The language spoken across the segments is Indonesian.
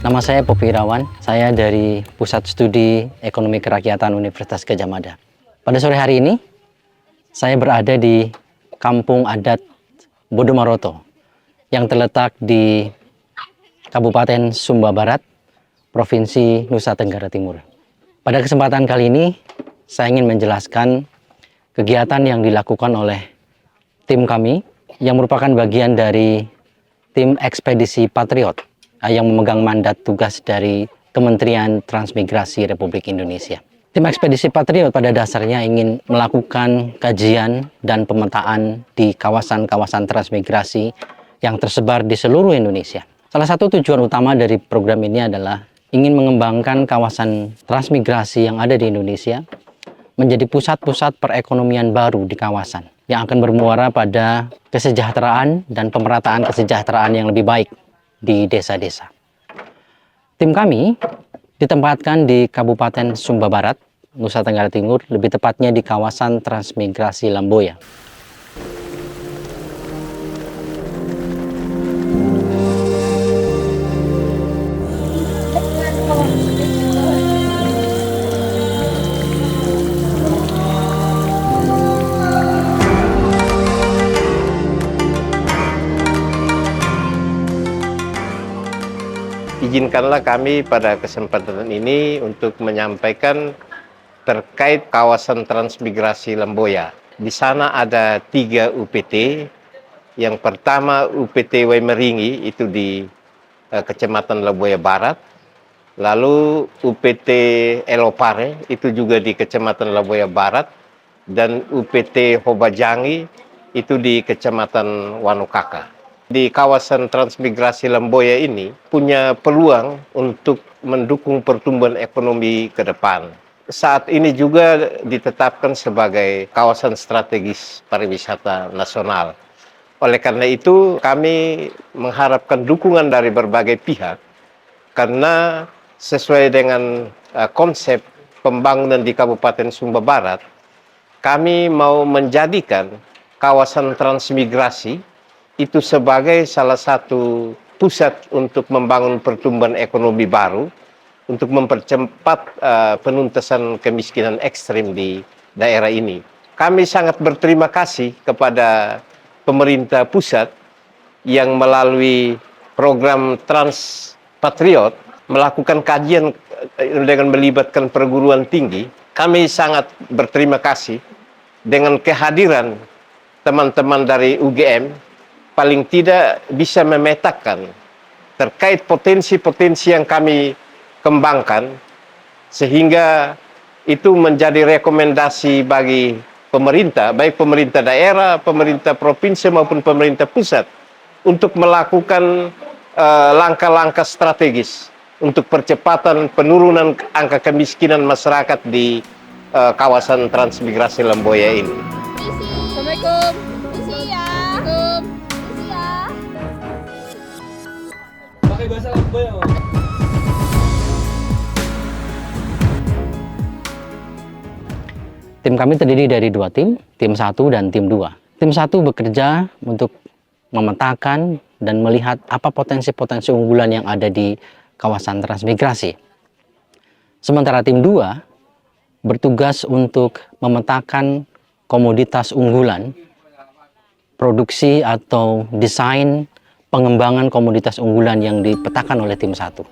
Nama saya Popi Irawan, saya dari Pusat Studi Ekonomi Kerakyatan Universitas Gadjah Mada. Pada sore hari ini, saya berada di Kampung Adat Bodomaroto yang terletak di Kabupaten Sumba Barat, Provinsi Nusa Tenggara Timur. Pada kesempatan kali ini, saya ingin menjelaskan kegiatan yang dilakukan oleh tim kami yang merupakan bagian dari tim Ekspedisi Patriot yang memegang mandat tugas dari Kementerian Transmigrasi Republik Indonesia. Tim Ekspedisi Patriot pada dasarnya ingin melakukan kajian dan pemetaan di kawasan-kawasan transmigrasi yang tersebar di seluruh Indonesia. Salah satu tujuan utama dari program ini adalah ingin mengembangkan kawasan transmigrasi yang ada di Indonesia menjadi pusat-pusat perekonomian baru di kawasan yang akan bermuara pada kesejahteraan dan pemerataan kesejahteraan yang lebih baik di desa-desa. Tim kami ditempatkan di Kabupaten Sumba Barat, Nusa Tenggara Timur, lebih tepatnya di kawasan transmigrasi Lamboya. Izinkanlah kami pada kesempatan ini untuk menyampaikan terkait kawasan transmigrasi Lamboya. Di sana ada 3 UPT. Yang pertama UPT Waimeringi, itu di Kecamatan Lamboya Barat. Lalu UPT Elopare, itu juga di Kecamatan Lamboya Barat. Dan UPT Hobajangi, itu di Kecamatan Wanokaka. Di kawasan transmigrasi Lamboya ini punya peluang untuk mendukung pertumbuhan ekonomi ke depan. Saat ini juga ditetapkan sebagai kawasan strategis pariwisata nasional. Oleh karena itu, kami mengharapkan dukungan dari berbagai pihak karena sesuai dengan konsep pembangunan di Kabupaten Sumba Barat, kami mau menjadikan kawasan transmigrasi itu sebagai salah satu pusat untuk membangun pertumbuhan ekonomi baru, untuk mempercepat penuntasan kemiskinan ekstrim di daerah ini. Kami sangat berterima kasih kepada pemerintah pusat yang melalui program Trans Patriot melakukan kajian dengan melibatkan perguruan tinggi. Kami sangat berterima kasih dengan kehadiran teman-teman dari UGM, paling tidak bisa memetakan terkait potensi-potensi yang kami kembangkan, sehingga itu menjadi rekomendasi bagi pemerintah, baik pemerintah daerah, pemerintah provinsi maupun pemerintah pusat, untuk melakukan langkah-langkah strategis untuk percepatan penurunan angka kemiskinan masyarakat di kawasan transmigrasi Lamboya ini. Assalamualaikum. Isi ya. Isi ya. Pakai bahasa Lamboya. Tim kami terdiri dari 2 tim 1 dan tim 2. Tim 1 bekerja untuk memetakan dan melihat apa potensi-potensi unggulan yang ada di kawasan transmigrasi. Sementara tim 2 bertugas untuk memetakan komoditas unggulan, produksi atau desain pengembangan komoditas unggulan yang dipetakan oleh tim 1.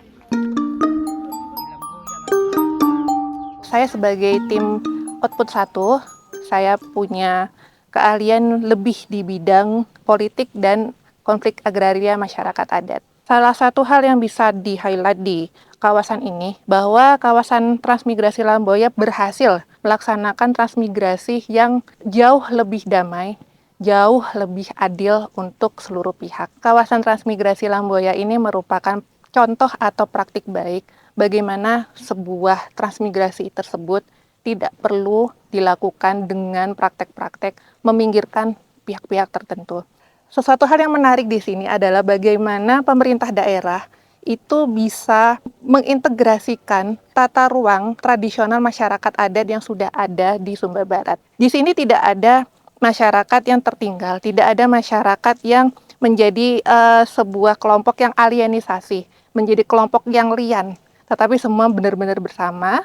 Saya sebagai tim output 1, saya punya keahlian lebih di bidang politik dan konflik agraria masyarakat adat. Salah satu hal yang bisa di-highlight di kawasan ini, bahwa kawasan transmigrasi Lamboya berhasil melaksanakan transmigrasi yang jauh lebih damai, jauh lebih adil untuk seluruh pihak. Kawasan transmigrasi Lamboya ini merupakan contoh atau praktik baik bagaimana sebuah transmigrasi tersebut tidak perlu dilakukan dengan praktek-praktek meminggirkan pihak-pihak tertentu. Sesuatu hal yang menarik di sini adalah bagaimana pemerintah daerah itu bisa mengintegrasikan tata ruang tradisional masyarakat adat yang sudah ada di Sumba Barat. Di sini tidak ada masyarakat yang tertinggal, tidak ada masyarakat yang menjadi sebuah kelompok yang alienisasi. menjadi kelompok yang lian, tetapi semua benar-benar bersama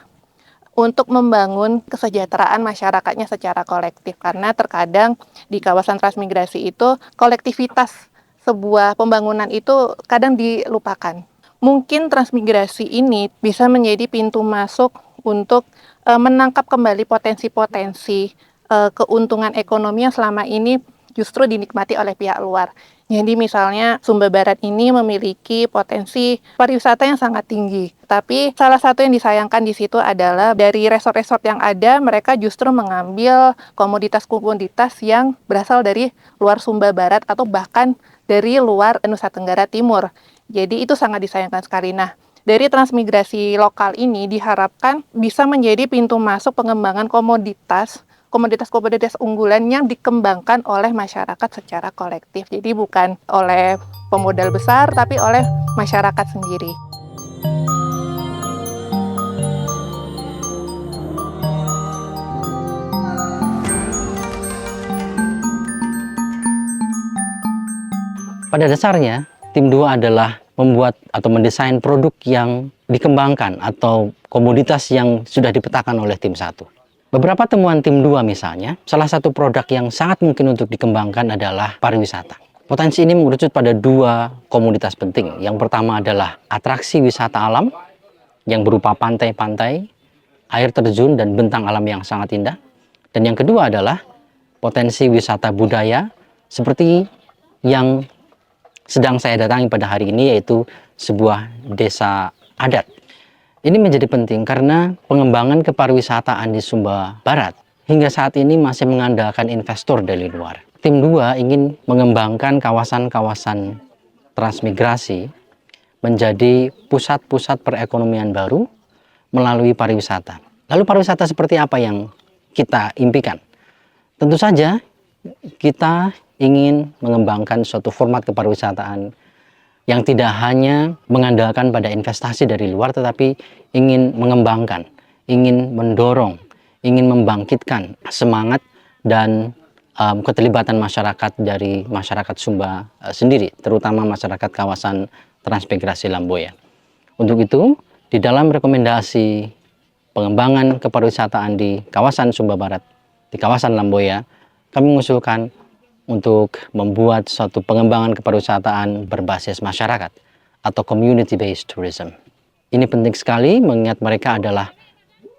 untuk membangun kesejahteraan masyarakatnya secara kolektif. Karena terkadang di kawasan transmigrasi itu kolektivitas sebuah pembangunan itu kadang dilupakan. Mungkin transmigrasi ini bisa menjadi pintu masuk untuk menangkap kembali potensi-potensi keuntungan ekonomi yang selama ini justru dinikmati oleh pihak luar. Jadi misalnya Sumba Barat ini memiliki potensi pariwisata yang sangat tinggi. Tapi salah satu yang disayangkan di situ adalah dari resort-resort yang ada, mereka justru mengambil komoditas-komoditas yang berasal dari luar Sumba Barat atau bahkan dari luar Nusa Tenggara Timur. Jadi itu sangat disayangkan sekali. Nah, dari transmigrasi lokal ini diharapkan bisa menjadi pintu masuk pengembangan komoditas unggulan yang dikembangkan oleh masyarakat secara kolektif. Jadi bukan oleh pemodal besar, tapi oleh masyarakat sendiri. Pada dasarnya, tim 2 adalah membuat atau mendesain produk yang dikembangkan atau komoditas yang sudah dipetakan oleh tim 1. Beberapa temuan tim 2 misalnya, salah satu produk yang sangat mungkin untuk dikembangkan adalah pariwisata. Potensi ini mengerucut pada 2 komoditas penting. Yang pertama adalah atraksi wisata alam yang berupa pantai-pantai, air terjun, dan bentang alam yang sangat indah. Dan yang kedua adalah potensi wisata budaya seperti yang sedang saya datangi pada hari ini, yaitu sebuah desa adat. Ini menjadi penting karena pengembangan kepariwisataan di Sumba Barat hingga saat ini masih mengandalkan investor dari luar. Tim 2 ingin mengembangkan kawasan-kawasan transmigrasi menjadi pusat-pusat perekonomian baru melalui pariwisata. Lalu pariwisata seperti apa yang kita impikan? Tentu saja kita ingin mengembangkan suatu format kepariwisataan yang tidak hanya mengandalkan pada investasi dari luar, tetapi ingin mengembangkan, ingin mendorong, ingin membangkitkan semangat dan keterlibatan masyarakat dari masyarakat Sumba sendiri, terutama masyarakat kawasan transmigrasi Lamboya. Untuk itu, di dalam rekomendasi pengembangan kepariwisataan di kawasan Sumba Barat, di kawasan Lamboya, kami mengusulkan untuk membuat suatu pengembangan kepariwisataan berbasis masyarakat atau community-based tourism. Ini penting sekali mengingat mereka adalah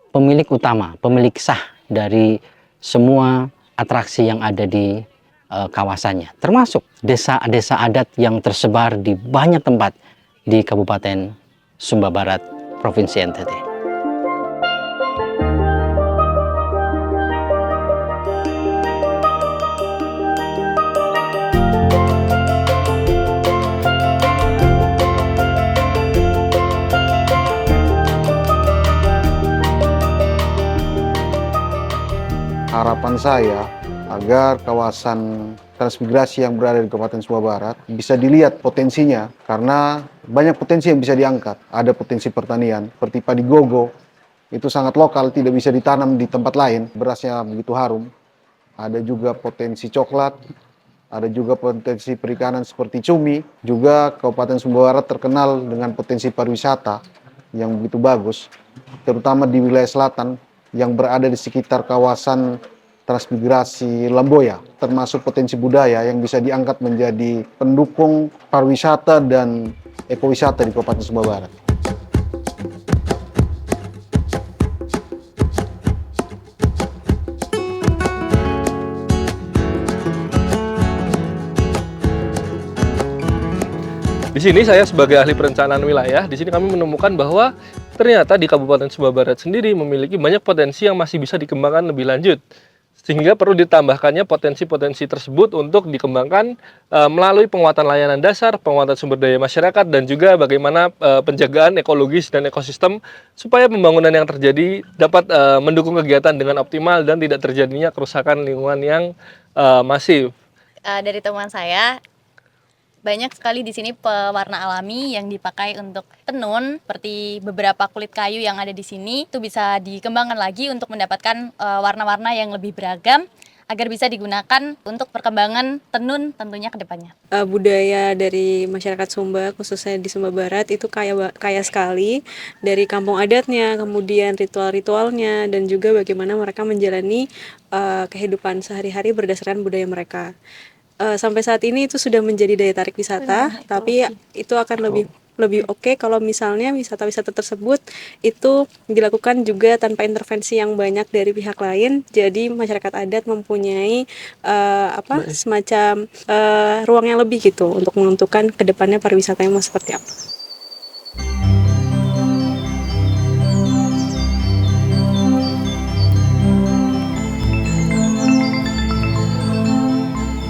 pemilik utama, pemilik sah dari semua atraksi yang ada di kawasannya, termasuk desa-desa adat yang tersebar di banyak tempat di Kabupaten Sumba Barat, Provinsi NTT. Harapan saya agar kawasan transmigrasi yang berada di Kabupaten Sumba Barat bisa dilihat potensinya, karena banyak potensi yang bisa diangkat. Ada potensi pertanian seperti padi gogo, itu sangat lokal, tidak bisa ditanam di tempat lain, berasnya begitu harum. Ada juga potensi coklat, ada juga potensi perikanan seperti cumi. Juga Kabupaten Sumba Barat terkenal dengan potensi pariwisata yang begitu bagus, terutama di wilayah selatan yang berada di sekitar kawasan transmigrasi Lamboya, termasuk potensi budaya yang bisa diangkat menjadi pendukung pariwisata dan ekowisata di Kabupaten Sumba Barat. Di sini saya sebagai ahli perencanaan wilayah, di sini kami menemukan bahwa ternyata di Kabupaten Sumba Barat sendiri memiliki banyak potensi yang masih bisa dikembangkan lebih lanjut. Sehingga perlu ditambahkannya potensi-potensi tersebut untuk dikembangkan melalui penguatan layanan dasar, penguatan sumber daya masyarakat, dan juga bagaimana penjagaan ekologis dan ekosistem supaya pembangunan yang terjadi dapat mendukung kegiatan dengan optimal dan tidak terjadinya kerusakan lingkungan yang masif. Dari temuan saya, banyak sekali di sini pewarna alami yang dipakai untuk tenun, seperti beberapa kulit kayu yang ada di sini itu bisa dikembangkan lagi untuk mendapatkan warna-warna yang lebih beragam agar bisa digunakan untuk perkembangan tenun tentunya ke depannya. Budaya dari masyarakat Sumba, khususnya di Sumba Barat, itu kaya sekali, dari kampung adatnya, kemudian ritual-ritualnya, dan juga bagaimana mereka menjalani kehidupan sehari-hari berdasarkan budaya mereka. Sampai saat ini itu sudah menjadi daya tarik wisata, tapi itu akan lebih oke kalau misalnya wisata-wisata tersebut itu dilakukan juga tanpa intervensi yang banyak dari pihak lain. Jadi masyarakat adat mempunyai semacam ruang yang lebih gitu untuk menentukan kedepannya pariwisatanya mau seperti apa.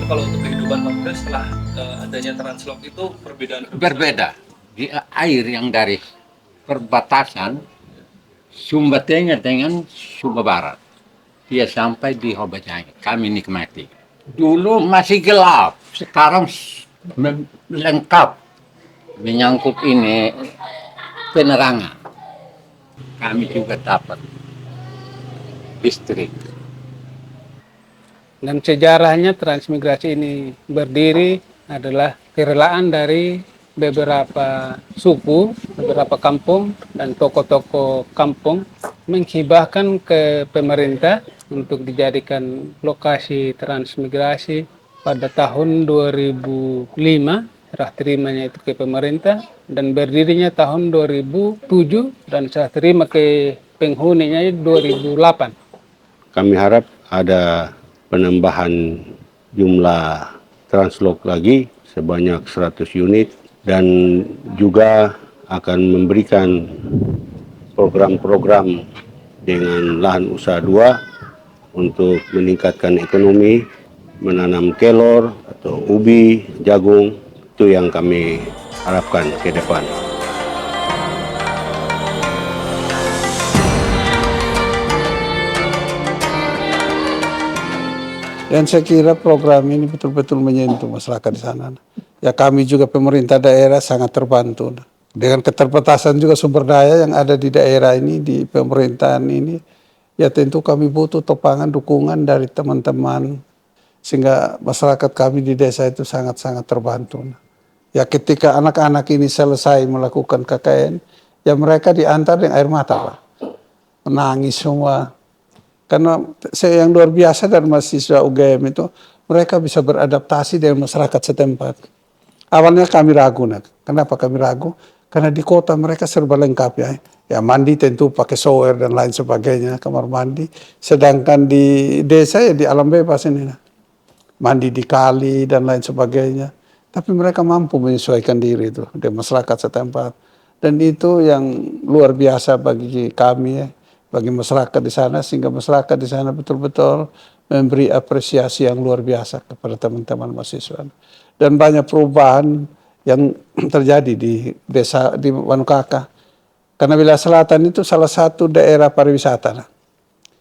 Kalau untuk kehidupan warga setelah adanya Translok itu perbedaan Berbeda. Di air yang dari perbatasan Sumba Tengah dengan Sumba Barat. Dia sampai di Hobajaya. Kami nikmati. Dulu masih gelap, sekarang lengkap. Menyangkut ini penerangan. Kami juga dapat listrik. Dan sejarahnya transmigrasi ini berdiri adalah kerelaan dari beberapa suku, beberapa kampung, dan tokoh-tokoh kampung menghibahkan ke pemerintah untuk dijadikan lokasi transmigrasi pada tahun 2005, serah terimanya itu ke pemerintah, dan berdirinya tahun 2007, dan serah terima ke penghuninya 2008. Kami harap ada penambahan jumlah Translok lagi sebanyak 100 unit dan juga akan memberikan program-program dengan lahan usaha 2 untuk meningkatkan ekonomi, menanam kelor atau ubi, jagung, itu yang kami harapkan ke depan. Dan saya kira program ini betul-betul menyentuh masyarakat di sana. Ya kami juga pemerintah daerah sangat terbantu. Dengan keterbatasan juga sumber daya yang ada di daerah ini, di pemerintahan ini, ya tentu kami butuh topangan, dukungan dari teman-teman. Sehingga masyarakat kami di desa itu sangat-sangat terbantu. Ya ketika anak-anak ini selesai melakukan KKN, ya mereka diantar dengan air mata, Pak. Menangis semua. Karena saya yang luar biasa dari mahasiswa UGM itu, mereka bisa beradaptasi dengan masyarakat setempat. Awalnya kami ragu, kenapa kami ragu? Karena di kota mereka serba lengkap ya. Ya mandi tentu pakai shower dan lain sebagainya, kamar mandi. Sedangkan di desa ya di alam bebas ini. Mandi di kali dan lain sebagainya. Tapi mereka mampu menyesuaikan diri itu dengan masyarakat setempat. Dan itu yang luar biasa bagi kami ya. Bagi masyarakat di sana, sehingga masyarakat di sana betul-betul memberi apresiasi yang luar biasa kepada teman-teman mahasiswa. Dan banyak perubahan yang terjadi di desa di Wanukaka. Karena wilayah selatan itu salah satu daerah pariwisata.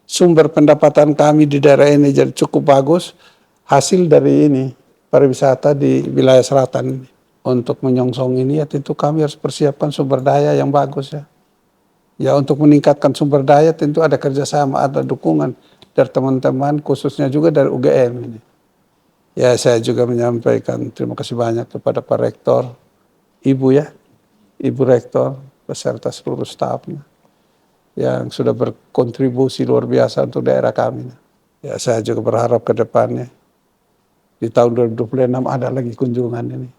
Sumber pendapatan kami di daerah ini jadi cukup bagus, hasil dari ini pariwisata di wilayah selatan ini. Untuk menyongsong ini ya tentu kami harus persiapkan sumber daya yang bagus ya. Ya untuk meningkatkan sumber daya tentu ada kerjasama, ada dukungan dari teman-teman khususnya juga dari UGM ini. Ya saya juga menyampaikan terima kasih banyak kepada Pak Rektor, Ibu ya, Ibu Rektor beserta seluruh stafnya yang sudah berkontribusi luar biasa untuk daerah kami. Ya saya juga berharap ke depannya di tahun 2026 ada lagi kunjungan ini.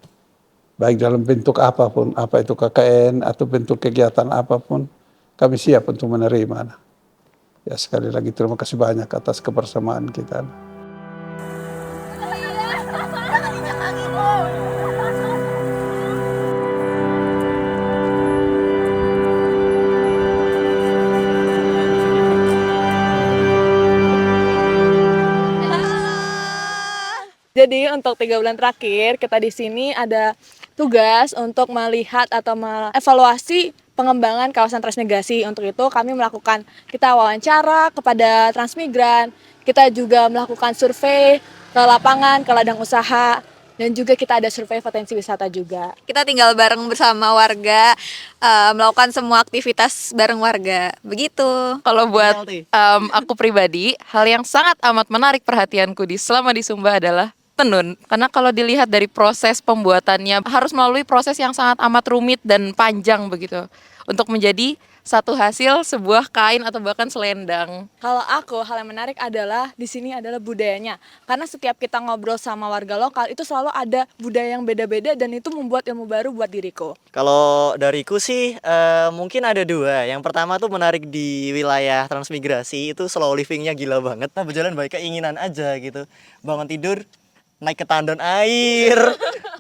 Baik dalam bentuk apapun, apa itu KKN atau bentuk kegiatan apapun. Kami siap untuk menerima. Ya sekali lagi terima kasih banyak atas kebersamaan kita. Jadi untuk 3 bulan terakhir kita di sini ada tugas untuk melihat atau mengevaluasi pengembangan kawasan transmigrasi. Untuk itu kami kita wawancara kepada transmigran, kita juga melakukan survei ke lapangan, ke ladang usaha, Dan juga kita ada survei potensi wisata juga. Kita tinggal bareng bersama warga, melakukan semua aktivitas bareng warga. Begitu. Kalau buat aku pribadi, hal yang sangat amat menarik perhatianku selama di Sumba adalah tenun. Karena kalau dilihat dari proses pembuatannya harus melalui proses yang sangat amat rumit dan panjang begitu untuk menjadi satu hasil sebuah kain atau bahkan selendang. Kalau aku, hal yang menarik adalah di sini adalah budayanya. Karena setiap kita ngobrol sama warga lokal itu selalu ada budaya yang beda-beda dan itu membuat ilmu baru buat diriku. Kalau dariku sih mungkin ada dua. Yang pertama tuh menarik di wilayah transmigrasi itu slow livingnya gila banget. Nah, berjalan baik keinginan aja gitu. Bangun tidur naik ke tandon air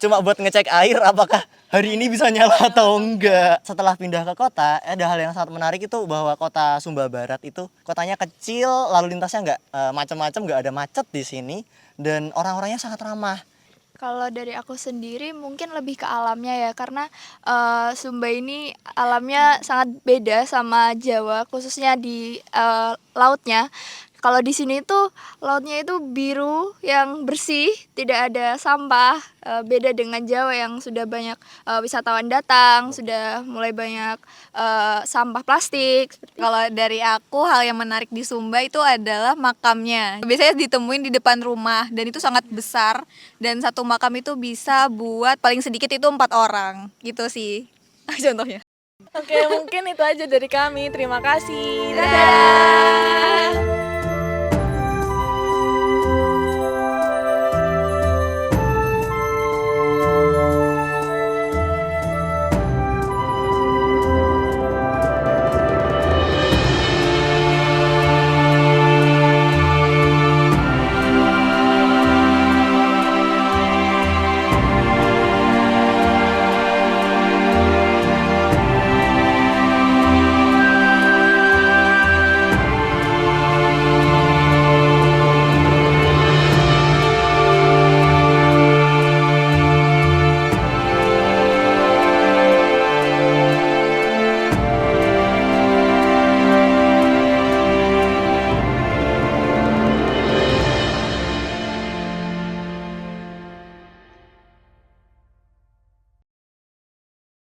cuma buat ngecek air apakah hari ini bisa nyala atau enggak. Setelah pindah ke kota, ada hal yang sangat menarik itu bahwa kota Sumba Barat itu kotanya kecil, lalu lintasnya nggak macam-macam, nggak ada macet di sini, dan orang-orangnya sangat ramah. Kalau dari aku sendiri mungkin lebih ke alamnya ya, karena Sumba ini alamnya sangat beda sama Jawa, khususnya di lautnya. Kalau di sini tuh lautnya itu biru yang bersih, tidak ada sampah. Beda dengan Jawa yang sudah banyak wisatawan datang, sudah mulai banyak sampah plastik. Kalau dari aku, hal yang menarik di Sumba itu adalah makamnya. Biasanya ditemuin di depan rumah dan itu sangat besar. Dan satu makam itu bisa buat paling sedikit itu 4 orang, gitu sih contohnya. Oke, mungkin itu aja dari kami. Terima kasih. Dadah.